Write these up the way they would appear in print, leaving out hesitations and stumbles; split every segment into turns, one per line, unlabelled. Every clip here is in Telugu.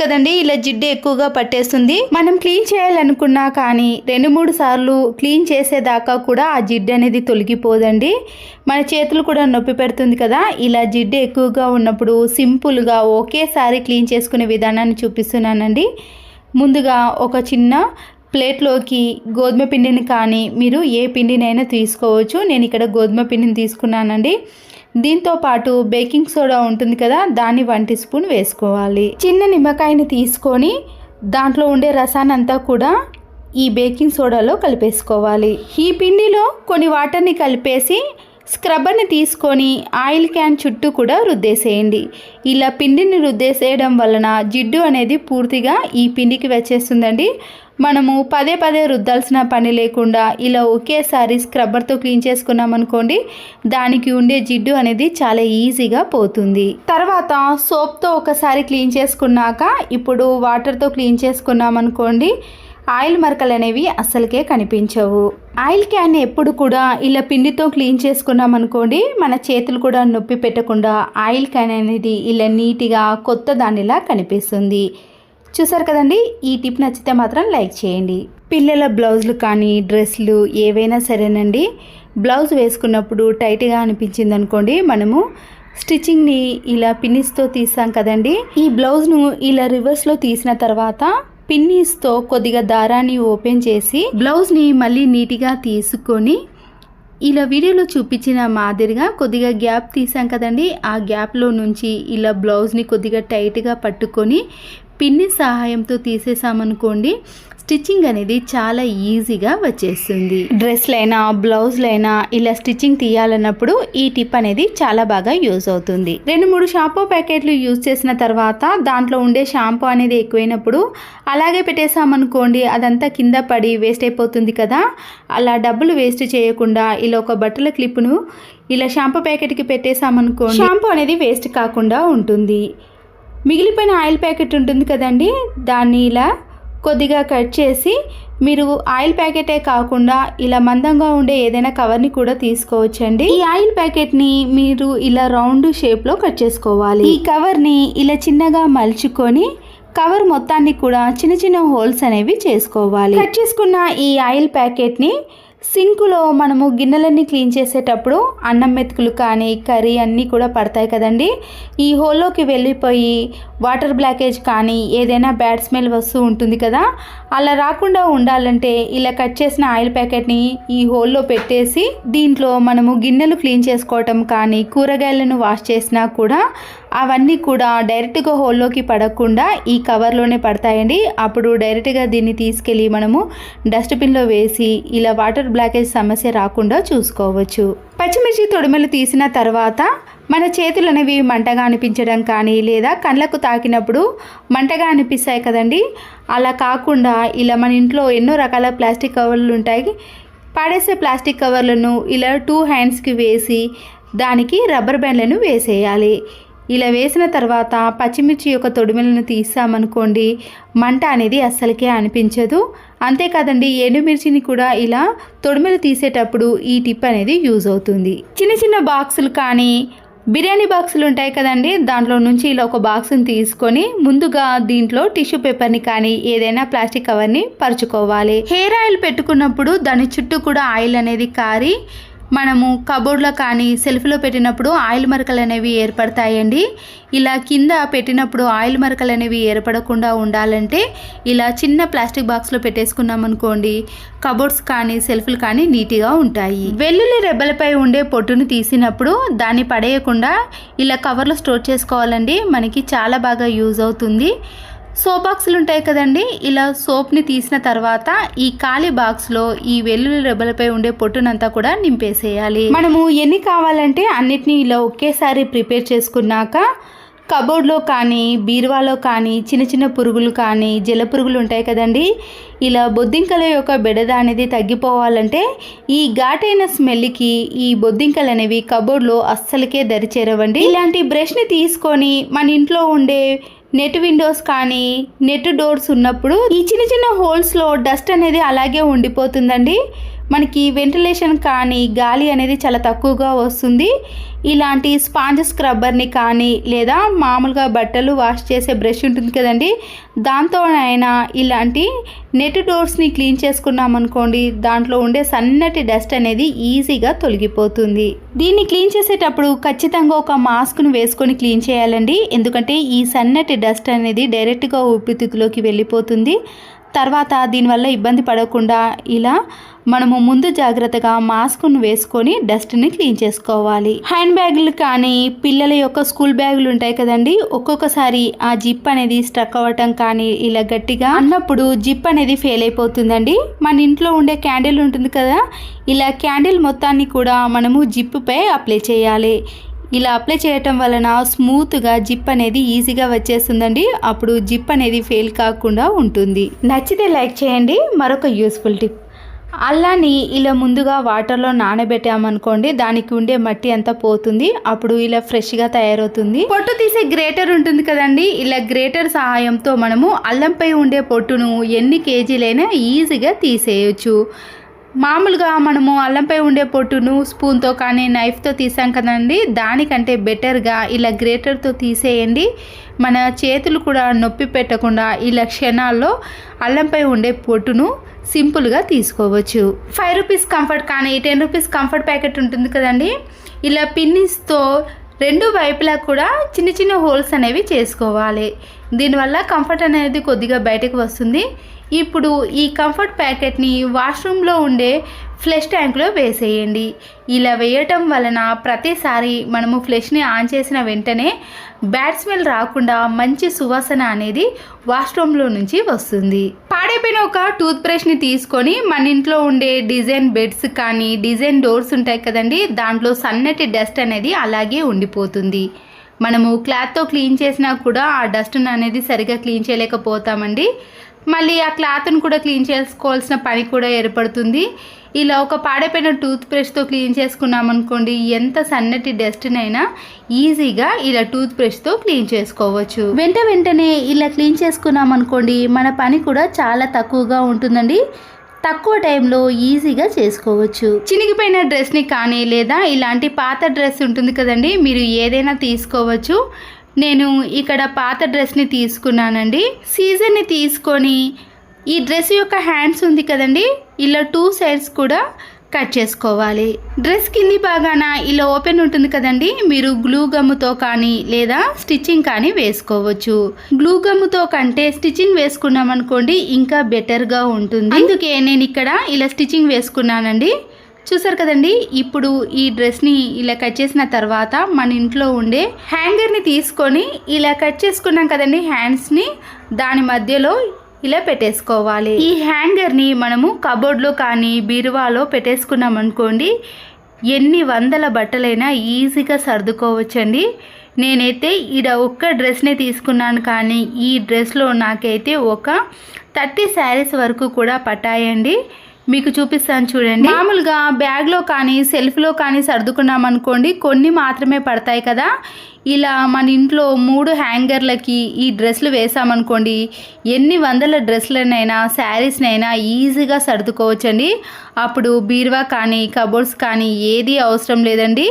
కదండి, ఇలా జిడ్డు ఎక్కువగా పట్టేస్తుంది. మనం క్లీన్ చేయాలనుకున్నా కానీ 2-3 సార్లు క్లీన్ చేసేదాకా కూడా ఆ జిడ్డు అనేది తొలగిపోదండి. మన చేతులు కూడా నొప్పి పెడుతుంది కదా. ఇలా జిడ్డు ఎక్కువగా ఉన్నప్పుడు సింపుల్గా ఒకేసారి క్లీన్ చేసుకునే విధానాన్ని చూపిస్తున్నానండి. ముందుగా ఒక చిన్న ప్లేట్లోకి గోధుమ పిండిని కానీ మీరు ఏ పిండినైనా తీసుకోవచ్చు. నేను ఇక్కడ గోధుమ పిండిని తీసుకున్నానండి. దీంతో పాటు బేకింగ్ సోడా ఉంటుంది కదా, దాన్ని 1 టీ స్పూన్ వేసుకోవాలి. చిన్న నిమ్మకాయని తీసుకొని దాంట్లో ఉండే రసాన్ని అంతా కూడా ఈ బేకింగ్ సోడాలో కలిపేసుకోవాలి. ఈ పిండిలో కొన్ని వాటర్ని కలిపేసి స్క్రబ్బర్ని తీసుకొని ఆయిల్ క్యాన్ చుట్టూ కూడా రుద్దేసేయండి. ఇలా పిండిని రుద్దేసేయడం వలన జిడ్డు అనేది పూర్తిగా ఈ పిండికి వచ్చేస్తుందండి. మనము పదే పదే రుద్దాల్సిన పని లేకుండా ఇలా ఒకేసారి స్క్రబ్బర్తో క్లీన్ చేసుకున్నాం అనుకోండి, దానికి ఉండే జిడ్డు అనేది చాలా ఈజీగా పోతుంది. తర్వాత సోప్తో ఒకసారి క్లీన్ చేసుకున్నాక ఇప్పుడు వాటర్తో క్లీన్ చేసుకున్నాం అనుకోండి, ఆయిల్ మరకలు అనేవి అస్సలకే కనిపించవు. ఆయిల్ క్యాన్ ఎప్పుడు కూడా ఇలా పిండితో క్లీన్ చేసుకున్నాం అనుకోండి, మన చేతులు కూడా నొప్పి పెట్టకుండా ఆయిల్ క్యాన్ అనేది ఇలా నీట్గా కొత్త దానిలా కనిపిస్తుంది. చూసారు కదండి, ఈ టిప్ నచ్చితే మాత్రం లైక్ చేయండి. పిల్లల బ్లౌజులు కానీ డ్రెస్లు ఏవైనా సరేనండి, బ్లౌజ్ వేసుకున్నప్పుడు టైట్గా అనిపించింది అనుకోండి, మనము స్టిచ్చింగ్ని ఇలా పిన్నిస్తో తీసాం కదండి, ఈ బ్లౌజ్ను ఇలా రివర్స్లో తీసిన తర్వాత పిన్నీస్తో కొద్దిగా దారాన్ని ఓపెన్ చేసి బ్లౌజ్ని మళ్ళీ నీట్గా తీసుకొని ఇలా వీడియోలో చూపించిన మాదిరిగా కొద్దిగా గ్యాప్ తీసాం కదండి, ఆ గ్యాప్లో నుంచి ఇలా బ్లౌజ్ని కొద్దిగా టైట్గా పట్టుకొని పిన్ని సహాయంతో తీసేసామనుకోండి, స్టిచ్చింగ్ అనేది చాలా ఈజీగా వచ్చేస్తుంది. డ్రెస్లైనా బ్లౌజ్లైనా ఇలా స్టిచ్చింగ్ తీయాలన్నప్పుడు ఈ టిప్ అనేది చాలా బాగా యూజ్ అవుతుంది. 2-3 షాంపూ ప్యాకెట్లు యూజ్ చేసిన తర్వాత దాంట్లో ఉండే షాంపూ అనేది ఎక్కువైనప్పుడు అలాగే పెట్టేసామనుకోండి, అదంతా కింద పడి వేస్ట్ అయిపోతుంది కదా. అలా డబ్బులు వేస్ట్ చేయకుండా ఇలా ఒక బట్టల క్లిప్ను ఇలా షాంపూ ప్యాకెట్కి పెట్టేసామనుకోండి, షాంపూ అనేది వేస్ట్ కాకుండా ఉంటుంది. మిగిలిపోయిన ఆయిల్ ప్యాకెట్ ఉంటుంది కదండి, దాన్ని ఇలా కొద్దిగా కట్ చేసి మీరు ఆయిల్ ప్యాకెటే కాకుండా ఇలా మందంగా ఉండే ఏదైనా కవర్ని కూడా తీసుకోవచ్చండి. ఈ ఆయిల్ ప్యాకెట్ని మీరు ఇలా రౌండ్ షేప్లో కట్ చేసుకోవాలి. ఈ కవర్ని ఇలా చిన్నగా మలుచుకొని కవర్ మొత్తాన్ని కూడా చిన్న చిన్న హోల్స్ అనేవి చేసుకోవాలి. కట్ చేసుకున్న ఈ ఆయిల్ ప్యాకెట్ని సింకులో మనము గిన్నెలన్నీ క్లీన్ చేసేటప్పుడు అన్నం మెతుకులు కానీ కర్రీ అన్నీ కూడా పడతాయి కదండి, ఈ హోల్లోకి వెళ్ళిపోయి వాటర్ బ్లాకేజ్ కానీ ఏదైనా బ్యాడ్ స్మెల్ వస్తూ ఉంటుంది కదా, అలా రాకుండా ఉండాలంటే ఇలా కట్ చేసిన ఆయిల్ ప్యాకెట్ని ఈ హోల్లో పెట్టేసి దీంట్లో మనము గిన్నెలు క్లీన్ చేసుకోవటం కానీ కూరగాయలను వాష్ చేసినా కూడా అవన్నీ కూడా డైరెక్ట్గా హోల్లోకి పడకుండా ఈ కవర్లోనే పడతాయండి. అప్పుడు డైరెక్ట్గా దీన్ని తీసుకెళ్ళి మనము డస్ట్బిన్లో వేసి ఇలా వాటర్ బ్లాకేజ్ సమస్య రాకుండా చూసుకోవచ్చు. పచ్చిమిర్చి తొడిమెలు తీసిన తర్వాత మన చేతులు అనేవి మంటగా అనిపించడం కానీ లేదా కళ్ళకు తాకినప్పుడు మంటగా అనిపిస్తాయి కదండి, అలా కాకుండా ఇలా మన ఇంట్లో ఎన్నో రకాల ప్లాస్టిక్ కవర్లు ఉంటాయి. పాడేసే ప్లాస్టిక్ కవర్లను ఇలా 2 హ్యాండ్స్కి వేసి దానికి రబ్బర్ బ్యాండ్లను వేసేయాలి. ఇలా వేసిన తర్వాత పచ్చిమిర్చి యొక్క తొడిమెలను తీసామనుకోండి, మంట అనేది అస్సలకే అనిపించదు. అంతేకాదండి, ఎండుమిర్చిని కూడా ఇలా తొడిమెలు తీసేటప్పుడు ఈ టిప్ అనేది యూజ్ అవుతుంది. చిన్న చిన్న బాక్సులు కానీ బిర్యానీ బాక్సులు ఉంటాయి కదండి, దాంట్లో నుంచి ఇలా ఒక బాక్స్ని తీసుకొని ముందుగా దీంట్లో టిష్యూ పేపర్ని కానీ ఏదైనా ప్లాస్టిక్ కవర్ని పరుచుకోవాలి. హెయిర్ ఆయిల్ పెట్టుకున్నప్పుడు దాని చుట్టూ కూడా ఆయిల్ అనేది కారి మనము కబోర్డ్లో కానీ సెల్ఫ్లో పెట్టినప్పుడు ఆయిల్ మరకలు అనేవి ఏర్పడతాయండి. ఇలా కింద పెట్టినప్పుడు ఆయిల్ మరకలు అనేవి ఏర్పడకుండా ఉండాలంటే ఇలా చిన్న ప్లాస్టిక్ బాక్స్లో పెట్టేసుకున్నాం అనుకోండి, కబోర్డ్స్ కానీ సెల్ఫ్లు కానీ నీట్గా ఉంటాయి. వెల్లుల్లి రెబ్బలపై ఉండే పొట్టును తీసినప్పుడు దాన్ని పడేయకుండా ఇలా కవర్లో స్టోర్ చేసుకోవాలండి, మనకి చాలా బాగా యూజ్ అవుతుంది. సోప్ బాక్సులు ఉంటాయి కదండి, ఇలా సోప్ని తీసిన తర్వాత ఈ ఖాళీ బాక్స్లో ఈ వెల్లుల్లి రెబ్బలపై ఉండే పొట్టునంతా కూడా నింపేసేయాలి. మనము ఎన్ని కావాలంటే అన్నిటినీ ఇలా ఒకేసారి ప్రిపేర్ చేసుకున్నాక కబోర్డ్లో కానీ బీరువాలో కానీ చిన్న చిన్న పురుగులు కానీ జల పురుగులు ఉంటాయి కదండి, ఇలా బొద్దింకల యొక్క బెడద అనేది తగ్గిపోవాలంటే ఈ ఘాటైన స్మెల్కి ఈ బొద్దింకలు అనేవి కబోర్డ్లో అస్సలకే దరిచేరవండి. ఇలాంటి బ్రష్ని తీసుకొని మన ఇంట్లో ఉండే నెట్ విండోస్ కానీ నెట్ డోర్స్ ఉన్నప్పుడు ఈ చిన్న చిన్న హోల్స్లో డస్ట్ అనేది అలాగే ఉండిపోతుందండి. మనకి వెంటిలేషన్ కానీ గాలి అనేది చాలా తక్కువగా వస్తుంది. ఇలాంటి స్పాంజ్ స్క్రబ్బర్ని కానీ లేదా మామూలుగా బట్టలు వాష్ చేసే బ్రష్ ఉంటుంది కదండి, దాంతోనైనా ఇలాంటి నెట్ డోర్స్ని క్లీన్ చేసుకున్నాం అనుకోండి, దాంట్లో ఉండే సన్నటి డస్ట్ అనేది ఈజీగా తొలగిపోతుంది. దీన్ని క్లీన్ చేసేటప్పుడు ఖచ్చితంగా ఒక మాస్క్ను వేసుకొని క్లీన్ చేయాలండి. ఎందుకంటే ఈ సన్నటి డస్ట్ అనేది డైరెక్ట్గా ఊపిరితిత్తులోకి వెళ్ళిపోతుంది. తర్వాత దీనివల్ల ఇబ్బంది పడకుండా ఇలా మనము ముందు జాగ్రత్తగా మాస్క్ను వేసుకొని డస్ట్ని క్లీన్ చేసుకోవాలి. హ్యాండ్ బ్యాగులు కానీ పిల్లల యొక్క స్కూల్ బ్యాగులు ఉంటాయి కదండి, ఒక్కొక్కసారి ఆ జిప్ అనేది స్ట్రక్ అవ్వటం కానీ ఇలా గట్టిగా అన్నప్పుడు జిప్ అనేది ఫెయిల్ అయిపోతుందండి. మన ఇంట్లో ఉండే క్యాండిల్ ఉంటుంది కదా, ఇలా క్యాండిల్ మొత్తాన్ని కూడా మనము జిప్పుపై అప్లై చేయాలి. ఇలా అప్లై చేయటం వలన స్మూత్గా జిప్ అనేది ఈజీగా వచ్చేస్తుందండి. అప్పుడు జిప్ అనేది ఫెయిల్ కాకుండా ఉంటుంది. నచ్చితే లైక్ చేయండి. మరొక యూస్ఫుల్ టిప్, అల్లాని ఇలా ముందుగా వాటర్లో నానబెట్టామనుకోండి, దానికి ఉండే మట్టి అంతా పోతుంది. అప్పుడు ఇలా ఫ్రెష్గా తయారవుతుంది. పొట్టు తీసే గ్రేటర్ ఉంటుంది కదండి, ఇలా గ్రేటర్ సహాయంతో మనము అల్లంపై ఉండే పొట్టును ఎన్ని కేజీలైనా ఈజీగా తీసేయచ్చు. మామూలుగా మనము అల్లంపై ఉండే పొట్టును స్పూన్తో కానీ నైఫ్తో తీసాం కదండి, దానికంటే బెటర్గా ఇలా గ్రేటర్తో తీసేయండి. మన చేతులు కూడా నొప్పి పెట్టకుండా ఇలా క్షణాల్లో అల్లంపై ఉండే పొట్టును సింపుల్గా తీసుకోవచ్చు. 5 రూపీస్ కంఫర్ట్ కానీ 10 రూపీస్ కంఫర్ట్ ప్యాకెట్ ఉంటుంది కదండి, ఇలా పిన్నిస్తో రెండు వైపులా కూడా చిన్న చిన్న హోల్స్ అనేవి చేసుకోవాలి. దీనివల్ల కంఫర్ట్ అనేది కొద్దిగా బయటకు వస్తుంది. ఇప్పుడు ఈ కంఫర్ట్ ప్యాకెట్ని వాష్రూమ్లో ఉండే ఫ్లష్ ట్యాంక్లో వేసేయండి. ఇలా వేయటం వలన ప్రతిసారి మనము ఫ్లష్ని ఆన్ చేసిన వెంటనే బ్యాడ్ స్మెల్ రాకుండా మంచి సువాసన అనేది వాష్రూమ్లో నుంచి వస్తుంది. పాడైపోయిన ఒక టూత్ బ్రష్ని తీసుకొని మన ఇంట్లో ఉండే డిజైన్ బెడ్స్ కానీ డిజైన్ డోర్స్ ఉంటాయి కదండి, దాంట్లో సన్నటి డస్ట్ అనేది అలాగే ఉండిపోతుంది. మనము క్లాత్తో క్లీన్ చేసినా కూడా ఆ డస్ట్ అనేది సరిగా క్లీన్ చేయలేకపోతామండి. మళ్ళీ ఆ క్లాత్ను కూడా క్లీన్ చేసుకోవాల్సిన పని కూడా ఏర్పడుతుంది. ఇలా ఒక పాడైపోయిన టూత్ బ్రష్తో క్లీన్ చేసుకున్నాం అనుకోండి, ఎంత సన్నటి డస్ట్నైనా ఈజీగా ఇలా టూత్ బ్రష్తో క్లీన్ చేసుకోవచ్చు. వెంటనే ఇలా క్లీన్ చేసుకున్నాం అనుకోండి, మన పని కూడా చాలా తక్కువగా ఉంటుందండి. తక్కువ టైంలో ఈజీగా చేసుకోవచ్చు. చినిగిపోయిన డ్రెస్ని కానీ లేదా ఇలాంటి పాత డ్రెస్ ఉంటుంది కదండి, మీరు ఏదైనా తీసుకోవచ్చు. నేను ఇక్కడ పాత డ్రెస్ని తీసుకున్నానండి. సీజర్ని తీసుకొని ఈ డ్రెస్ యొక్క హ్యాండ్స్ ఉంది కదండి, ఇలా 2 సైడ్స్ కూడా కట్ చేసుకోవాలి. డ్రెస్ కింది భాగాన ఇలా ఓపెన్ ఉంటుంది కదండి, మీరు గ్లూ గమ్ముతో కానీ లేదా స్టిచ్చింగ్ కానీ వేసుకోవచ్చు. గ్లూ గమ్ముతో కంటే స్టిచ్చింగ్ వేసుకున్నాం అనుకోండి ఇంకా బెటర్గా ఉంటుంది. అందుకే నేను ఇక్కడ ఇలా స్టిచ్చింగ్ వేసుకున్నానండి. చూసారు కదండి, ఇప్పుడు ఈ డ్రెస్ని ఇలా కట్ చేసిన తర్వాత మన ఇంట్లో ఉండే హ్యాంగర్ని తీసుకొని ఇలా కట్ చేసుకున్నాం కదండి హ్యాండ్స్ని, దాని మధ్యలో ఇలా పెట్టేసుకోవాలి. ఈ హ్యాంగర్ని మనము కబోర్డ్లో కానీ బీరువాలో పెట్టేసుకున్నాం అనుకోండి, ఎన్ని వందల బట్టలైనా ఈజీగా సర్దుకోవచ్చండి. నేనైతే ఇక్కడ ఒక్క డ్రెస్నే తీసుకున్నాను, కానీ ఈ డ్రెస్లో నాకైతే ఒక 30 శారీస్ వరకు కూడా పట్టాయండి. మీకు చూపిస్తాను చూడండి. మామూలుగా బ్యాగ్లో కానీ సెల్ఫ్లో కానీ సర్దుకున్నాం అనుకోండి, కొన్ని మాత్రమే పడతాయి కదా. ఇలా మన ఇంట్లో 3 హ్యాంగర్లకి ఈ డ్రెస్సులు వేసామనుకోండి, ఎన్ని వందల డ్రెస్సులనైనా శారీస్నైనా ఈజీగా సర్దుకోవచ్చండి. అప్పుడు బీరువా కానీ కబోర్డ్స్ కానీ ఏది అవసరం లేదండి.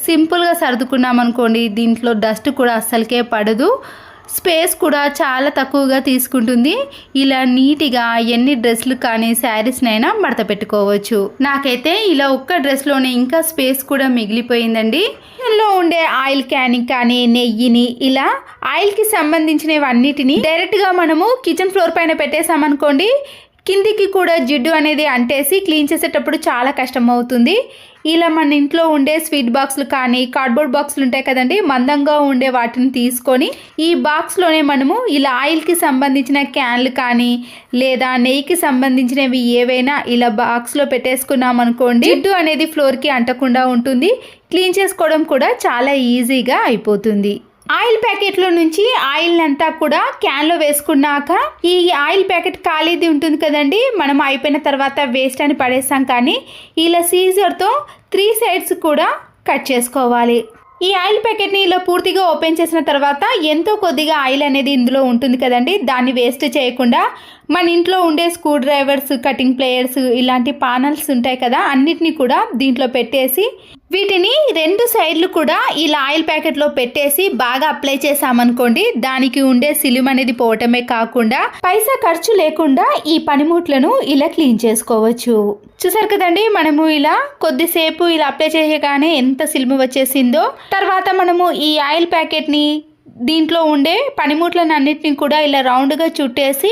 సింపుల్గా సర్దుకున్నాం అనుకోండి, దీంట్లో డస్ట్ కూడా అస్సలకే పడదు. స్పేస్ కూడా చాలా తక్కువగా తీసుకుంటుంది. ఇలా నీట్గా ఎన్ని డ్రెస్లు కానీ శారీస్నైనా మడత పెట్టుకోవచ్చు. నాకైతే ఇలా ఒక్క డ్రెస్లోనే ఇంకా స్పేస్ కూడా మిగిలిపోయిందండి. ఇందులో ఉండే ఆయిల్ క్యాన్ కానీ నెయ్యిని ఇలా ఆయిల్కి సంబంధించినవన్నిటిని డైరెక్ట్గా మనము కిచెన్ ఫ్లోర్ పైన పెట్టేసామనుకోండి, కిందికి కూడా జిడ్డు అనేది అంటేసి క్లీన్ చేసేటప్పుడు చాలా కష్టం అవుతుంది. ఇలా మన ఇంట్లో ఉండే స్వీట్ బాక్సులు కానీ కార్డ్బోర్డ్ బాక్సులు ఉంటాయి కదండి, మందంగా ఉండే వాటిని తీసుకొని ఈ బాక్స్లోనే మనము ఇలా ఆయిల్కి సంబంధించిన క్యాన్లు కానీ లేదా నెయ్యికి సంబంధించినవి ఏవైనా ఇలా బాక్స్లో పెట్టేసుకున్నాం అనుకోండి, జిడ్డు అనేది ఫ్లోర్కి అంటకుండా ఉంటుంది. క్లీన్ చేసుకోవడం కూడా చాలా ఈజీగా అయిపోతుంది. ఆయిల్ ప్యాకెట్లో నుంచి ఆయిల్ అంతా కూడా క్యాన్లో వేసుకున్నాక ఈ ఆయిల్ ప్యాకెట్ ఖాళీది ఉంటుంది కదండి, మనం అయిపోయిన తర్వాత వేస్ట్ అని పడేస్తాం. కానీ ఇలా సీజర్తో 3 సైడ్స్ కూడా కట్ చేసుకోవాలి. ఈ ఆయిల్ ప్యాకెట్ని ఇలా పూర్తిగా ఓపెన్ చేసిన తర్వాత ఎంతో కొద్దిగా ఆయిల్ అనేది ఇందులో ఉంటుంది కదండి, దాన్ని వేస్ట్ చేయకుండా మన ఇంట్లో ఉండే స్క్రూ డ్రైవర్స్, కటింగ్ ప్లేయర్స్, ఇలాంటి పానల్స్ ఉంటాయి కదా, అన్నిటినీ కూడా దీంట్లో పెట్టేసి వీటిని 2 సైడ్లు కూడా ఇలా ఆయిల్ ప్యాకెట్లో పెట్టేసి బాగా అప్లై చేసామనుకోండి, దానికి ఉండే సిలిం అనేది పోవటమే కాకుండా పైసా ఖర్చు లేకుండా ఈ పనిముట్లను ఇలా క్లీన్ చేసుకోవచ్చు. చూసారు కదండి, మనము ఇలా కొద్దిసేపు ఇలా అప్లై చేయగానే ఎంత సిలిం వచ్చేసిందో. తర్వాత మనము ఈ ఆయిల్ ప్యాకెట్ని దీంట్లో ఉండే పనిముట్లను అన్నిటిని కూడా ఇలా రౌండ్గా చుట్టేసి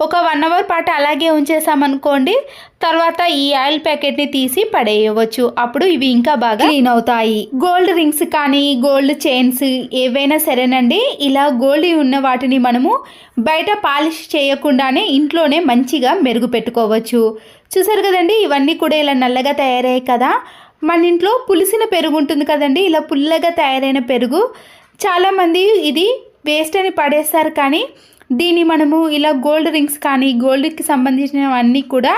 ఒక 1 అవర్ పాటు అలాగే ఉంచేసామనుకోండి, తర్వాత ఈ ఆయిల్ ప్యాకెట్ని తీసి పడేయవచ్చు. అప్పుడు ఇవి ఇంకా బాగా క్లీన్ అవుతాయి. గోల్డ్ రింగ్స్ కానీ గోల్డ్ చైన్స్ ఏవైనా సరేనండి, ఇలా గోల్డ్ ఉన్న వాటిని మనము బయట పాలిష్ చేయకుండానే ఇంట్లోనే మంచిగా మెరుగు పెట్టుకోవచ్చు. చూసారు కదండి, ఇవన్నీ కూడా ఇలా నల్లగా తయారయ్యాయి కదా. మన ఇంట్లో పులిసిన పెరుగు ఉంటుంది కదండి, ఇలా పుల్లగా తయారైన పెరుగు చాలామంది ఇది వేస్ట్ అని పడేస్తారు, కానీ దీన్ని మనము ఇలా గోల్డ్ రింగ్స్ కానీ గోల్డ్కి సంబంధించినవన్నీ కూడా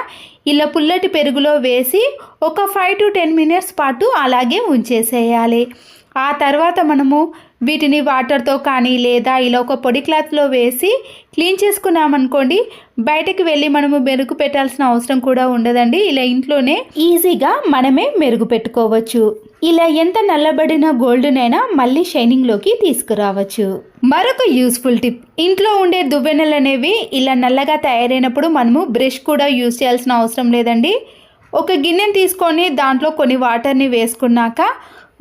ఇలా పుల్లటి పెరుగులో వేసి ఒక 5 to 10 minutes పాటు అలాగే ఉంచేసేయాలి. ఆ తర్వాత మనము వీటిని వాటర్తో కానీ లేదా ఇలా ఒక పొడి క్లాత్లో వేసి క్లీన్ చేసుకున్నామనుకోండి, బయటకు వెళ్ళి మనము మెరుగు పెట్టాల్సిన అవసరం కూడా ఉండదండి. ఇలా ఇంట్లోనే ఈజీగా మనమే మెరుగు పెట్టుకోవచ్చు. ఇలా ఎంత నల్లబడిన గోల్డ్నైనా మళ్ళీ షైనింగ్లోకి తీసుకురావచ్చు. మరొక యూస్ఫుల్ టిప్, ఇంట్లో ఉండే దువ్వెనలు అనేవి ఇలా నల్లగా తయారైనప్పుడు మనము బ్రష్ కూడా యూజ్ చేయాల్సిన అవసరం లేదండి. ఒక గిన్నెని తీసుకొని దాంట్లో కొన్ని వాటర్ని వేసుకున్నాక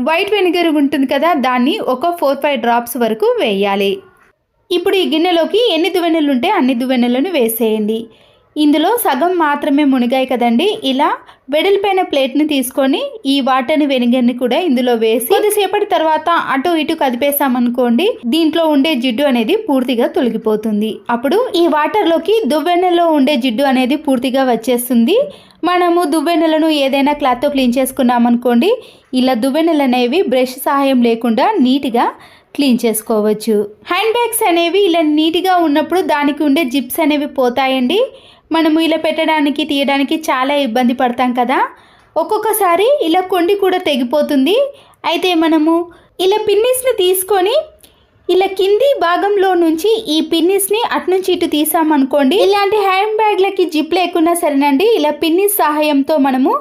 వైట్ వెనిగర్ ఉంటుంది కదా, దాన్ని ఒక 4-5 drops వరకు వేయాలి. ఇప్పుడు ఈ గిన్నెలోకి ఎన్ని దువ్వెనలు ఉంటే అన్ని దువ్వెనలను వేసేయండి. ఇందులో సగం మాత్రమే మునిగాయి కదండి, ఇలా వెడల్పైన ప్లేట్ని తీసుకొని ఈ వాటర్ని వెనిగర్ని కూడా ఇందులో వేసి కొద్దిసేపటి తర్వాత అటు ఇటు కదిపేసామనుకోండి, దీంట్లో ఉండే జిడ్డు అనేది పూర్తిగా తొలగిపోతుంది. అప్పుడు ఈ వాటర్లోకి దువ్వెనలో ఉండే జిడ్డు అనేది పూర్తిగా వచ్చేస్తుంది. మనము దువ్వెనలను ఏదైనా క్లాత్తో క్లీన్ చేసుకున్నామనుకోండి, ఇలా దువ్వెనలు అనేవి బ్రష్ సహాయం లేకుండా నీట్గా క్లీన్ చేసుకోవచ్చు. హ్యాండ్ బ్యాగ్స్ అనేవి ఇలా నీట్గా ఉన్నప్పుడు దానికి ఉండే జిప్స్ అనేవి పోతాయండి. మనము ఇలా పెట్టడానికి తీయడానికి చాలా ఇబ్బంది పడతాం కదా, ఒక్కొక్కసారి ఇలా కొండి కూడా తెగిపోతుంది. అయితే మనము ఇలా పిన్నిస్ని తీసుకొని ఇలా కింది భాగంలో నుంచి ఈ పిన్నిస్ని అటునుంచి ఇటు తీసామనుకోండి, ఇలాంటి హ్యాండ్ బ్యాగ్లకి జిప్ లేకున్నా సరేనండి, ఇలా పిన్నిస్ సహాయంతో మనము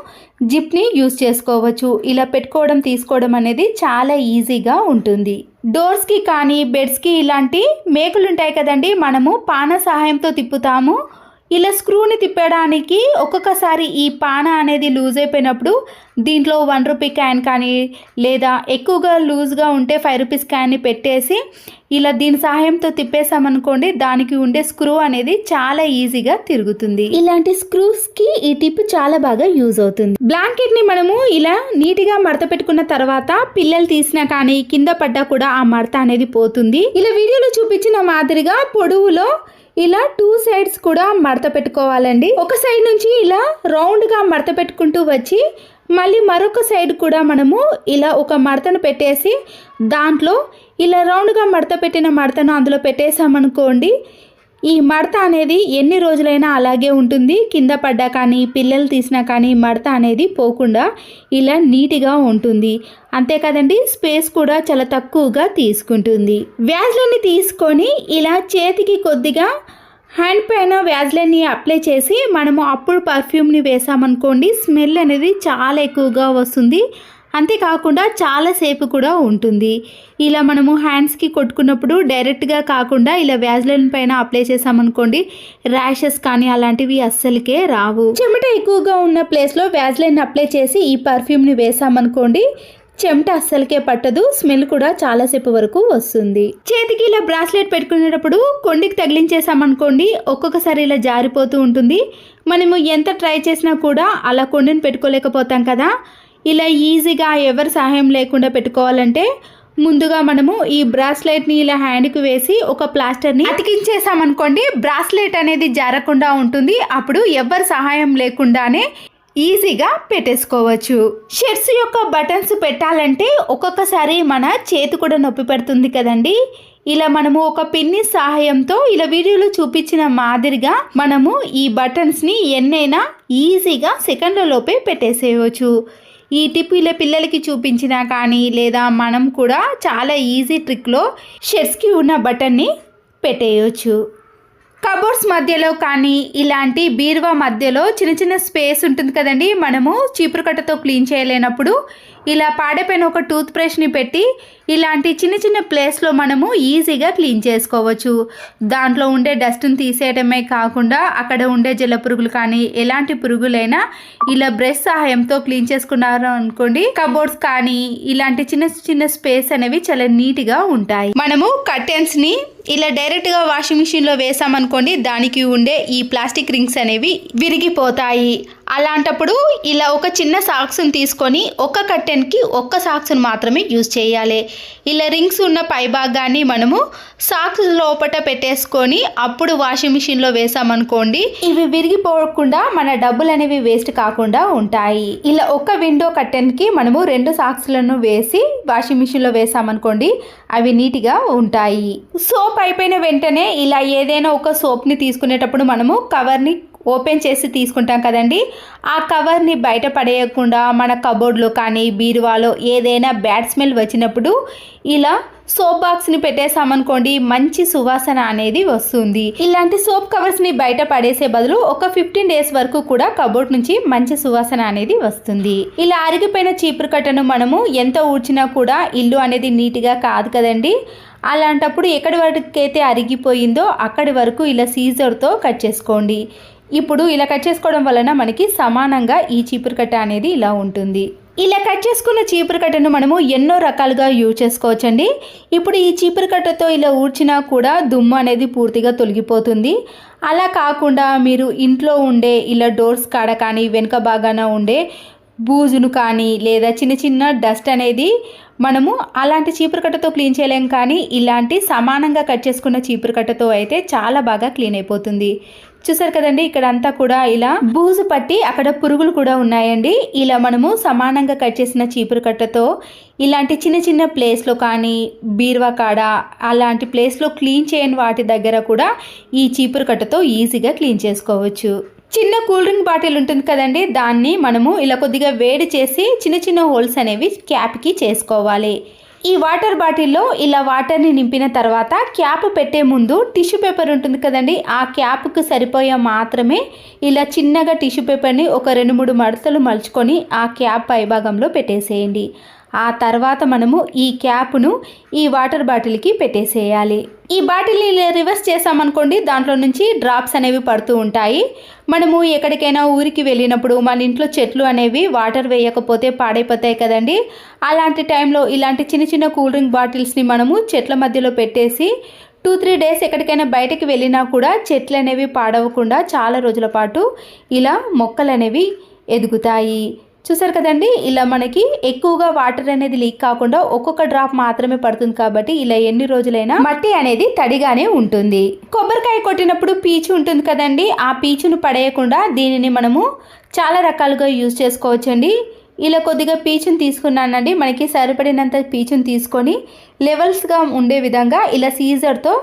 జిప్ని యూజ్ చేసుకోవచ్చు. ఇలా పెట్టుకోవడం తీసుకోవడం అనేది చాలా ఈజీగా ఉంటుంది. డోర్స్కి కానీ బెడ్స్కి ఇలాంటి మేకులు ఉంటాయి కదండి, మనము పాన సహాయంతో తిప్పుతాము. ఇలా స్క్రూని తిప్పడానికి ఒక్కొక్కసారి ఈ పాన అనేది లూజ్ అయిపోయినప్పుడు దీంట్లో 1 రూపీ క్యాన్ కానీ లేదా ఎక్కువగా లూజ్గా ఉంటే 5 రూపీస్ క్యాన్ని పెట్టేసి ఇలా దీని సహాయంతో తిప్పేసామనుకోండి, దానికి ఉండే స్క్రూ అనేది చాలా ఈజీగా తిరుగుతుంది. ఇలాంటి స్క్రూస్కి ఈ టిప్ చాలా బాగా యూజ్ అవుతుంది. బ్లాంకెట్ని మనము ఇలా నీట్గా మడత పెట్టుకున్న తర్వాత పిల్లలు తీసినా కానీ కింద పడ్డా కూడా ఆ మడత అనేది పోతుంది. ఇలా వీడియోలో చూపించిన మాదిరిగా పొడవులో ఇలా 2 sides కూడా మడత పెట్టుకోవాలండి. ఒక సైడ్ నుంచి ఇలా రౌండ్గా మడత పెట్టుకుంటూ వచ్చి మళ్ళీ మరొక సైడ్ కూడా మనము ఇలా ఒక మడతను పెట్టేసి దాంట్లో ఇలా రౌండ్గా మడత పెట్టిన మడతను అందులో పెట్టేసామనుకోండి, ఈ మడత అనేది ఎన్ని రోజులైనా అలాగే ఉంటుంది. కింద పడ్డా కానీ పిల్లలు తీసినా కానీ మడత అనేది పోకుండా ఇలా నీట్గా ఉంటుంది. అంతే కదండి, స్పేస్ కూడా చాలా తక్కువగా తీసుకుంటుంది. వ్యాజ్లైన్ని తీసుకొని ఇలా చేతికి కొద్దిగా హ్యాండ్ పైన వ్యాజ్లైన్ని అప్లై చేసి మనము అప్పుడు పర్ఫ్యూమ్ని వేసామనుకోండి, స్మెల్ అనేది చాలా ఎక్కువగా వస్తుంది. అంతేకాకుండా చాలాసేపు కూడా ఉంటుంది. ఇలా మనము హ్యాండ్స్కి కొట్టుకున్నప్పుడు డైరెక్ట్గా కాకుండా ఇలా వ్యాజ్లైన్ పైన అప్లై చేసామనుకోండి, ర్యాషెస్ కానీ అలాంటివి అస్సలకే రావు. చెమట ఎక్కువగా ఉన్న ప్లేస్లో వ్యాజ్లైన్ అప్లై చేసి ఈ పర్ఫ్యూమ్ని వేసామనుకోండి, చెమట అస్సలకే పట్టదు, స్మెల్ కూడా చాలాసేపు వరకు వస్తుంది. చేతికి ఇలా బ్రాస్లెట్ పెట్టుకునేటప్పుడు కొండికి తగిలించేసామనుకోండి, ఒక్కొక్కసారి ఇలా జారిపోతూ ఉంటుంది. మనము ఎంత ట్రై చేసినా కూడా అలా కొండిని పెట్టుకోలేకపోతాం కదా. ఇలా ఈజీగా ఎవరి సహాయం లేకుండా పెట్టుకోవాలంటే ముందుగా మనము ఈ బ్రాస్లెట్ని ఇలా హ్యాండ్కి వేసి ఒక ప్లాస్టర్ని అతికించేసామనుకోండి, బ్రాస్లెట్ అనేది జారకుండా ఉంటుంది. అప్పుడు ఎవరి సహాయం లేకుండానే ఈజీగా పెట్టేసుకోవచ్చు. షర్ట్స్ యొక్క బటన్స్ పెట్టాలంటే ఒక్కొక్కసారి మన చేతి కూడా నొప్పి పెడుతుంది కదండి. ఇలా మనము ఒక పిన్ని సహాయంతో ఇలా వీడియోలో చూపించిన మాదిరిగా మనము ఈ బటన్స్ని ఎన్నైనా ఈజీగా సెకండ్లలోపే పెట్టేసేయవచ్చు. ఈ టిప్ ఇలా పిల్లలకి చూపించినా కానీ లేదా మనం కూడా చాలా ఈజీ ట్రిక్లో షర్ట్స్కి ఉన్న బటన్ని పెట్టేయచ్చు. కబోర్డ్స్ మధ్యలో కానీ ఇలాంటి బీరువా మధ్యలో చిన్న చిన్న స్పేస్ ఉంటుంది కదండి, మనము చీపురు కట్టతో క్లీన్ చేయలేనప్పుడు ఇలా పాడైపోయిన ఒక టూత్ బ్రష్ని పెట్టి ఇలాంటి చిన్న చిన్న ప్లేస్లో మనము ఈజీగా క్లీన్ చేసుకోవచ్చు. దాంట్లో ఉండే డస్ట్ని తీసేయడమే కాకుండా అక్కడ ఉండే జల పురుగులు కానీ ఎలాంటి పురుగులైనా ఇలా బ్రష్ సహాయంతో క్లీన్ చేసుకున్నారు అనుకోండి, కబోర్డ్స్ కానీ ఇలాంటి చిన్న చిన్న స్పేస్ అనేవి చాలా నీట్గా ఉంటాయి. మనము కర్టెన్స్ని ఇలా డైరెక్ట్గా వాషింగ్ మిషన్లో వేసామనుకోండి, దానికి ఉండే ఈ ప్లాస్టిక్ రింగ్స్ అనేవి విరిగిపోతాయి. అలాంటప్పుడు ఇలా ఒక చిన్న సాక్స్ని తీసుకొని ఒక కర్టెన్కి ఒక్క సాక్స్ని మాత్రమే యూజ్ చేయాలి. ఇలా రింగ్స్ ఉన్న పై భాగాన్ని మనము సాక్స్ లోపట పెట్టేసుకొని అప్పుడు వాషింగ్ మిషన్లో వేసామనుకోండి, ఇవి విరిగిపోకుండా మన డబ్బులు అనేవి వేస్ట్ కాకుండా ఉంటాయి. ఇలా ఒక విండో కర్టెన్కి మనము 2 సాక్స్లను వేసి వాషింగ్ మిషన్లో వేసామనుకోండి, అవి నీట్గా ఉంటాయి. సోప్ అయిపోయిన వెంటనే ఇలా ఏదైనా ఒక సోప్ని తీసుకునేటప్పుడు మనము కవర్ని ఓపెన్ చేసి తీసుకుంటాం కదండి, ఆ కవర్ని బయట పడేయకుండా మన కబోర్డ్లో కానీ బీరువాలో ఏదైనా బ్యాడ్ స్మెల్ వచ్చినప్పుడు ఇలా సోప్ బాక్స్ని పెట్టేసామనుకోండి, మంచి సువాసన అనేది వస్తుంది. ఇలాంటి సోప్ కవర్స్ని బయట పడేసే బదులు ఒక 15 డేస్ వరకు కూడా కబోర్డ్ నుంచి మంచి సువాసన అనేది వస్తుంది. ఇలా అరిగిపోయిన చీపురు కట్టను మనము ఎంత ఊడ్చినా కూడా ఇల్లు అనేది నీట్గా కాదు కదండి. అలాంటప్పుడు ఎక్కడి వరకైతే అరిగిపోయిందో అక్కడి వరకు ఇలా సీజర్తో కట్ చేసుకోండి. ఇప్పుడు ఇలా కట్ చేసుకోవడం వలన మనకి సమానంగా ఈ చీపురు కట్ట అనేది ఇలా ఉంటుంది. ఇలా కట్ చేసుకున్న చీపురు కట్టను మనము ఎన్నో రకాలుగా యూజ్ చేసుకోవచ్చండి. ఇప్పుడు ఈ చీపురు కట్టతో ఇలా ఊడ్చినా కూడా దుమ్ము అనేది పూర్తిగా తొలగిపోతుంది. అలా కాకుండా మీరు ఇంట్లో ఉండే ఇలా డోర్స్ కాడ కానీ వెనుక భాగాన ఉండే బూజును కానీ లేదా చిన్న చిన్న డస్ట్ అనేది మనము అలాంటి చీపురు కట్టతో క్లీన్ చేయలేం, కానీ ఇలాంటి సమానంగా కట్ చేసుకున్న చీపురు కట్టతో అయితే చాలా బాగా క్లీన్ అయిపోతుంది. చూసారు కదండి, ఇక్కడ అంతా కూడా ఇలా బూజు పట్టి అక్కడ పురుగులు కూడా ఉన్నాయండి. ఇలా మనము సమానంగా కట్ చేసిన చీపురు కట్టతో ఇలాంటి చిన్న చిన్న ప్లేస్లో కానీ బీరువా కాడ అలాంటి ప్లేస్లో క్లీన్ చేయని వాటి దగ్గర కూడా ఈ చీపురు కట్టతో ఈజీగా క్లీన్ చేసుకోవచ్చు. చిన్న కూల్ డ్రింక్ బాటిల్ ఉంటుంది కదండి, దాన్ని మనము ఇలా కొద్దిగా వేడి చేసి చిన్న చిన్న హోల్స్ అనేవి క్యాప్కి చేసుకోవాలి. ఈ వాటర్ బాటిల్లో ఇలా వాటర్ని నింపిన తర్వాత క్యాప్ పెట్టే ముందు టిష్యూ పేపర్ ఉంటుంది కదండి, ఆ క్యాప్కు సరిపోయే మాత్రమే ఇలా చిన్నగా టిష్యూ పేపర్ని ఒక 2-3 మడతలు మలుచుకొని ఆ క్యాప్ పై భాగంలో పెట్టేసేయండి. ఆ తర్వాత మనము ఈ క్యాప్ను ఈ వాటర్ బాటిల్కి పెట్టేసేయాలి. ఈ బాటిల్ని రివర్స్ చేసామనుకోండి, దాంట్లో నుంచి డ్రాప్స్ అనేవి పడుతూ ఉంటాయి. మనము ఎక్కడికైనా ఊరికి వెళ్ళినప్పుడు మన ఇంట్లో చెట్లు అనేవి వాటర్ వేయకపోతే పాడైపోతాయి కదండి. అలాంటి టైంలో ఇలాంటి చిన్న చిన్న కూల్ డ్రింక్ బాటిల్స్ని మనము చెట్ల మధ్యలో పెట్టేసి 2-3 డేస్ ఎక్కడికైనా బయటకు వెళ్ళినా కూడా చెట్లు అనేవి పాడవకుండా చాలా రోజుల పాటు ఇలా మొక్కలు అనేవి ఎదుగుతాయి. చూసారు కదండి, ఇలా మనకి ఎక్కువగా వాటర్ అనేది లీక్ కాకుండా ఒక్కొక్క డ్రాప్ మాత్రమే పడుతుంది కాబట్టి ఇలా ఎన్ని రోజులైనా మట్టి అనేది తడిగానే ఉంటుంది. కొబ్బరికాయ కొట్టినప్పుడు పీచు ఉంటుంది కదండి, ఆ పీచును పడేయకుండా దీనిని మనము చాలా రకాలుగా యూజ్ చేసుకోవచ్చండి. ఇలా కొద్దిగా పీచును తీసుకున్నానండి, మనకి సరిపడినంత పీచును తీసుకొని లెవెల్స్గా ఉండే విధంగా ఇలా సీజర్తో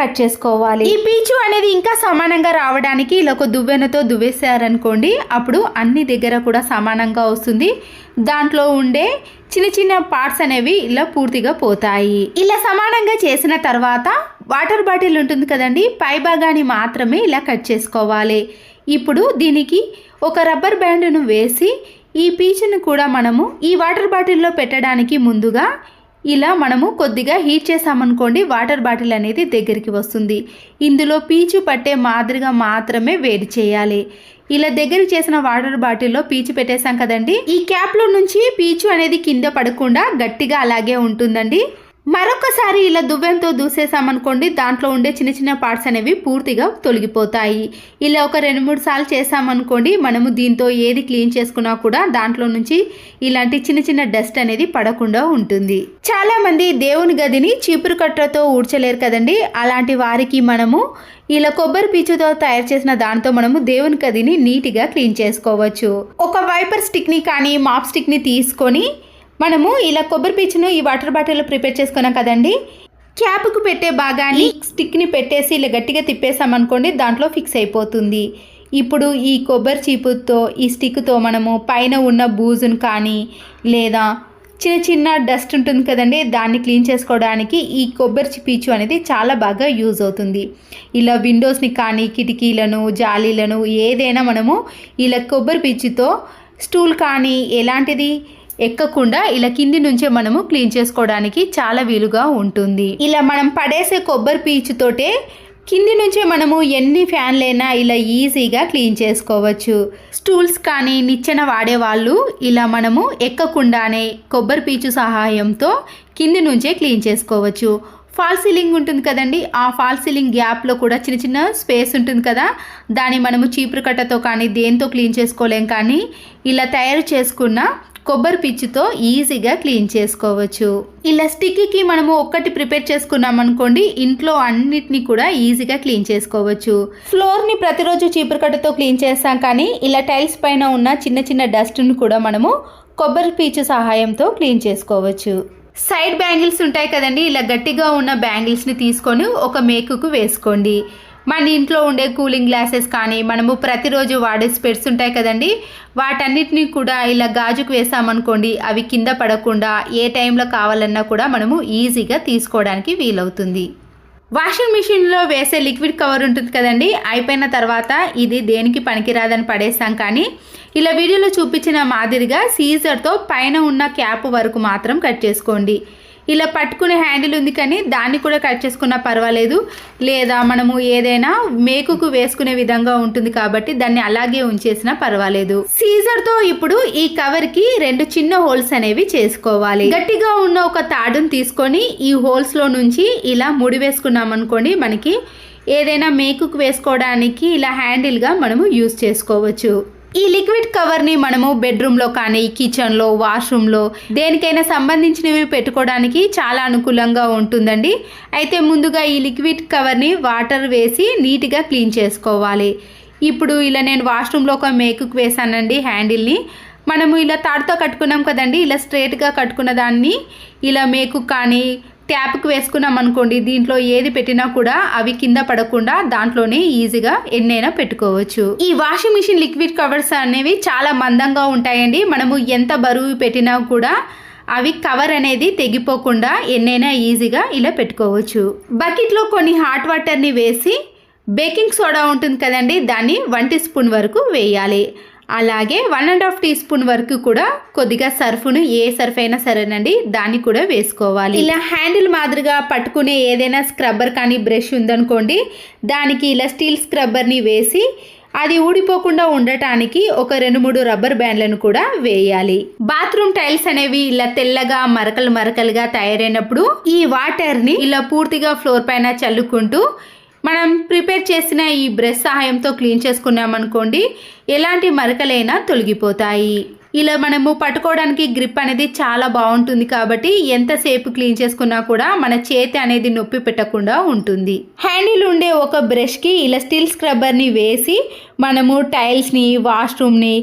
కట్ చేసుకోవాలి. ఈ పీచు అనేది ఇంకా సమానంగా రావడానికి ఇలా ఒక దువ్వెనతో దువ్వేసారనుకోండి, అప్పుడు అన్ని దగ్గర కూడా సమానంగా వస్తుంది. దాంట్లో ఉండే చిన్న చిన్న పార్ట్స్ అనేవి ఇలా పూర్తిగా పోతాయి. ఇలా సమానంగా చేసిన తర్వాత వాటర్ బాటిల్ ఉంటుంది కదండి, పై భాగాన్ని మాత్రమే ఇలా కట్ చేసుకోవాలి. ఇప్పుడు దీనికి ఒక రబ్బర్ బ్యాండ్ను వేసి ఈ పీచును కూడా మనము ఈ వాటర్ బాటిల్లో పెట్టడానికి ముందుగా ఇలా మనము కొద్దిగా హీట్ చేసామనుకోండి, వాటర్ బాటిల్ అనేది దగ్గరికి వస్తుంది. ఇందులో పీచు పట్టే మాదిరిగా మాత్రమే వేడి చేయాలి. ఇలా దగ్గర చేసిన వాటర్ బాటిల్లో పీచు పెట్టేసాం కదండి, ఈ క్యాప్లో నుంచి పీచు అనేది కింద పడకుండా గట్టిగా అలాగే ఉంటుందండి. మరొకసారి ఇలా దువ్వెంతో దూసేసామనుకోండి, దాంట్లో ఉండే చిన్న చిన్న పార్ట్స్ అనేవి పూర్తిగా తొలగిపోతాయి. ఇలా ఒక 2-3 సార్లు చేసామనుకోండి, మనము దీంతో ఏది క్లీన్ చేసుకున్నా కూడా దాంట్లో నుంచి ఇలాంటి చిన్న చిన్న డస్ట్ అనేది పడకుండా ఉంటుంది. చాలా మంది దేవుని గదిని చీపురు కట్టతో ఊడ్చలేరు కదండి, అలాంటి వారికి మనము ఇలా కొబ్బరి పీచుతో తయారు చేసిన దాంతో మనము దేవుని గదిని నీట్గా క్లీన్ చేసుకోవచ్చు. ఒక వైపర్ స్టిక్ని కానీ మాప్ స్టిక్ని తీసుకొని మనము ఇలా కొబ్బరి పీచును ఈ వాటర్ బాటిల్లో ప్రిపేర్ చేసుకున్నాం కదండి, క్యాప్కు పెట్టే భాగాన్ని స్టిక్ని పెట్టేసి ఇలా గట్టిగా తిప్పేసామనుకోండి, దాంట్లో ఫిక్స్ అయిపోతుంది. ఇప్పుడు ఈ కొబ్బరి చీపుతో ఈ స్టిక్తో మనము పైన ఉన్న బూజును కానీ లేదా చిన్న చిన్న డస్ట్ ఉంటుంది కదండి, దాన్ని క్లీన్ చేసుకోవడానికి ఈ కొబ్బరి పీచు అనేది చాలా బాగా యూజ్ అవుతుంది. ఇలా విండోస్ని కానీ కిటికీలను జాలీలను ఏదైనా మనము ఇలా కొబ్బరి పీచుతో స్టూల్ కానీ ఎలాంటిది ఎక్కకుండా ఇలా కింది నుంచే మనము క్లీన్ చేసుకోవడానికి చాలా వీలుగా ఉంటుంది. ఇలా మనం పడేసే కొబ్బరి పీచుతోటే కింది నుంచే మనము ఎన్ని ఫ్యాన్లైనా ఇలా ఈజీగా క్లీన్ చేసుకోవచ్చు. స్టూల్స్ కానీ నిచ్చెన వాడేవాళ్ళు ఇలా మనము ఎక్కకుండానే కొబ్బరి పీచు సహాయంతో కింది నుంచే క్లీన్ చేసుకోవచ్చు. ఫాల్ సీలింగ్ ఉంటుంది కదండి, ఆ ఫాల్ సీలింగ్ గ్యాప్లో కూడా చిన్న చిన్న స్పేస్ ఉంటుంది కదా, దాన్ని మనము చీపురు కట్టతో కానీ దేంతో క్లీన్ చేసుకోలేం, కానీ ఇలా తయారు చేసుకున్న కొబ్బరి పీచుతో ఈజీగా క్లీన్ చేసుకోవచ్చు. ఇలా స్టిక్కి మనము ఒక్కటి ప్రిపేర్ చేసుకున్నాం అనుకోండి, ఇంట్లో అన్నిటినీ కూడా ఈజీగా క్లీన్ చేసుకోవచ్చు. ఫ్లోర్ని ప్రతిరోజు చీపురు కట్టతో క్లీన్ చేస్తాం, కానీ ఇలా టైల్స్ పైన ఉన్న చిన్న చిన్న డస్ట్ను కూడా మనము కొబ్బరి పీచు సహాయంతో క్లీన్ చేసుకోవచ్చు. సైడ్ బ్యాంగిల్స్ ఉంటాయి కదండి, ఇలా గట్టిగా ఉన్న బ్యాంగిల్స్ని తీసుకొని ఒక మేకుకు వేసుకోండి. మన ఇంట్లో ఉండే కూలింగ్ గ్లాసెస్ కానీ మనము ప్రతిరోజు వాడే స్పెట్స్ ఉంటాయి కదండి, వాటన్నిటిని కూడా ఇలా గాజుకు వేసామనుకోండి, అవి కింద పడకుండా ఏ టైంలో కావాలన్నా కూడా మనము ఈజీగా తీసుకోవడానికి వీలవుతుంది. వాషింగ్ మిషన్లో వేసే లిక్విడ్ కవర్ ఉంటుంది కదండి, అయిపోయిన తర్వాత ఇది దేనికి పనికిరాదని పడేసాం, కానీ ఇలా వీడియోలో చూపించిన మాదిరిగా సీజర్తో పైన ఉన్న క్యాప్ వరకు మాత్రం కట్ చేసుకోండి. ఇలా పట్టుకునే హ్యాండిల్ ఉంది కానీ దాన్ని కూడా కట్ చేసుకున్నా పర్వాలేదు, లేదా మనము ఏదైనా మేకుకు వేసుకునే విధంగా ఉంటుంది కాబట్టి దాన్ని అలాగే ఉంచేసినా పర్వాలేదు. సీజర్తో ఇప్పుడు ఈ కవర్కి 2 చిన్న హోల్స్ అనేవి చేసుకోవాలి. గట్టిగా ఉన్న ఒక తాడును తీసుకొని ఈ హోల్స్లో నుంచి ఇలా ముడి వేసుకున్నాం అనుకోండి, మనకి ఏదైనా మేకుకు వేసుకోవడానికి ఇలా హ్యాండిల్గా మనము యూజ్ చేసుకోవచ్చు. ఈ లిక్విడ్ కవర్ని మనము బెడ్రూమ్లో కానీ కిచెన్లో వాష్రూమ్లో దేనికైనా సంబంధించినవి పెట్టుకోవడానికి చాలా అనుకూలంగా ఉంటుందండి. అయితే ముందుగా ఈ లిక్విడ్ కవర్ని వాటర్ వేసి నీట్గా క్లీన్ చేసుకోవాలి. ఇప్పుడు ఇలా నేను వాష్రూమ్లో ఒక మేకుకు వేసానండి హ్యాండిల్ని. మనము ఇలా తాడుతో కట్టుకున్నాం కదండి, ఇలా స్ట్రైట్గా కట్టుకున్న దాన్ని ఇలా మేకు కానీ ట్యాప్కి వేసుకున్నాం అనుకోండి, దీంట్లో ఏది పెట్టినా కూడా అవి కింద పడకుండా దాంట్లోనే ఈజీగా ఎన్నైనా పెట్టుకోవచ్చు. ఈ వాషింగ్ మిషన్ లిక్విడ్ కవర్స్ అనేవి చాలా మందంగా ఉంటాయండి, మనము ఎంత బరువు పెట్టినా కూడా అవి కవర్ అనేది తెగిపోకుండా ఎన్నైనా ఈజీగా ఇలా పెట్టుకోవచ్చు. బకెట్లో కొన్ని హాట్ వాటర్ని వేసి బేకింగ్ సోడా ఉంటుంది కదండి, దాన్ని 1 టీ స్పూన్ వరకు వేయాలి. అలాగే 1.5 టీ స్పూన్ వరకు కూడా కొద్దిగా సర్ఫ్ను, ఏ సర్ఫ్ అయినా సరేనండి, దాన్ని కూడా వేసుకోవాలి. ఇలా హ్యాండిల్ మాదిరిగా పట్టుకునే ఏదైనా స్క్రబ్బర్ కానీ బ్రష్ ఉందనుకోండి, దానికి ఇలా స్టీల్ స్క్రబ్బర్ని వేసి అది ఊడిపోకుండా ఉండటానికి ఒక 2-3 రబ్బర్ బ్యాండ్లను కూడా వేయాలి. బాత్రూమ్ టైల్స్ అనేవి ఇలా తెల్లగా మరకలు మరకలుగా తయారైనప్పుడు ఈ వాటర్ని ఇలా పూర్తిగా ఫ్లోర్ పైన చల్లుకుంటూ మనం ప్రిపేర్ చేసిన ఈ బ్రష్ సహాయంతో క్లీన్ చేసుకున్నామనుకోండి, ఎలాంటి మరకలైనా తొలగిపోతాయి. ఇలా మనము పట్టుకోవడానికి గ్రిప్ అనేది చాలా బాగుంటుంది కాబట్టి ఎంతసేపు క్లీన్ చేసుకున్నా కూడా మన చేతి అనేది నొప్పి పెట్టకుండా ఉంటుంది. హ్యాండిల్ ఉండే ఒక బ్రష్కి ఇలా స్టీల్ స్క్రబ్బర్ని వేసి మనము టైల్స్ని, వాష్రూమ్ని,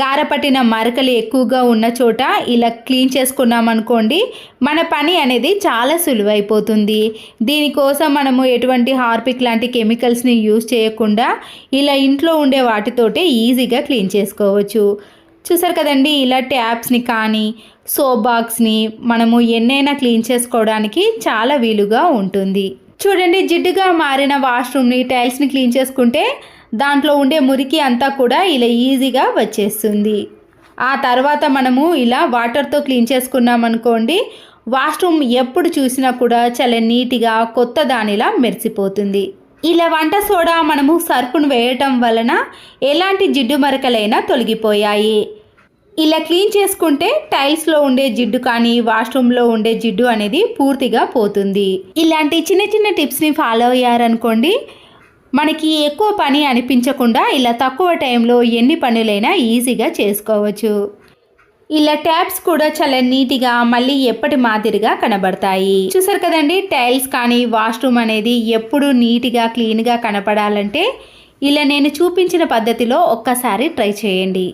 గారపట్టిన మరకలు ఎక్కువగా ఉన్న చోట ఇలా క్లీన్ చేసుకున్నామనుకోండి, మన పని అనేది చాలా సులువైపోతుంది. దీనికోసం మనము ఎటువంటి హార్పిక్ లాంటి కెమికల్స్ని యూజ్ చేయకుండా ఇలా ఇంట్లో ఉండే వాటితోటే ఈజీగా క్లీన్ చేసుకోవచ్చు. చూసారు కదండి, ఇలా ట్యాప్స్ని కానీ సోప్ బాక్స్ని మనము ఎన్నైనా క్లీన్ చేసుకోవడానికి చాలా వీలుగా ఉంటుంది. చూడండి, జిడ్డుగా మారిన వాష్రూమ్ని, టైల్స్ని క్లీన్ చేసుకుంటే దాంట్లో ఉండే మురికి అంతా కూడా ఇలా ఈజీగా వచ్చేస్తుంది. ఆ తర్వాత మనము ఇలా వాటర్తో క్లీన్ చేసుకున్నాం అనుకోండి, వాష్రూమ్ ఎప్పుడు చూసినా కూడా చాలా నీట్గా కొత్త దానిలా మెరిసిపోతుంది. ఇలా వంట సోడా మనము సర్ఫ్ను వేయటం వలన ఎలాంటి జిడ్డు మరకలైనా తొలగిపోయాయి. ఇలా క్లీన్ చేసుకుంటే టైల్స్లో ఉండే జిడ్డు కానీ వాష్రూమ్లో ఉండే జిడ్డు అనేది పూర్తిగా పోతుంది. ఇలాంటి చిన్న చిన్న టిప్స్ని ఫాలో అయ్యారనుకోండి, మనకి ఎక్కువ పని అనిపించకుండా ఇలా తక్కువ టైంలో ఎన్ని పనులైనా ఈజీగా చేసుకోవచ్చు. ఇలా ట్యాప్స్ కూడా చాలా నీట్గా మళ్ళీ ఎప్పటి మాదిరిగా కనబడతాయి. చూసారు కదండి, టైల్స్ కానీ వాష్రూమ్ అనేది ఎప్పుడు నీట్గా క్లీన్గా కనపడాలంటే ఇలా నేను చూపించిన పద్ధతిలో ఒక్కసారి ట్రై చేయండి.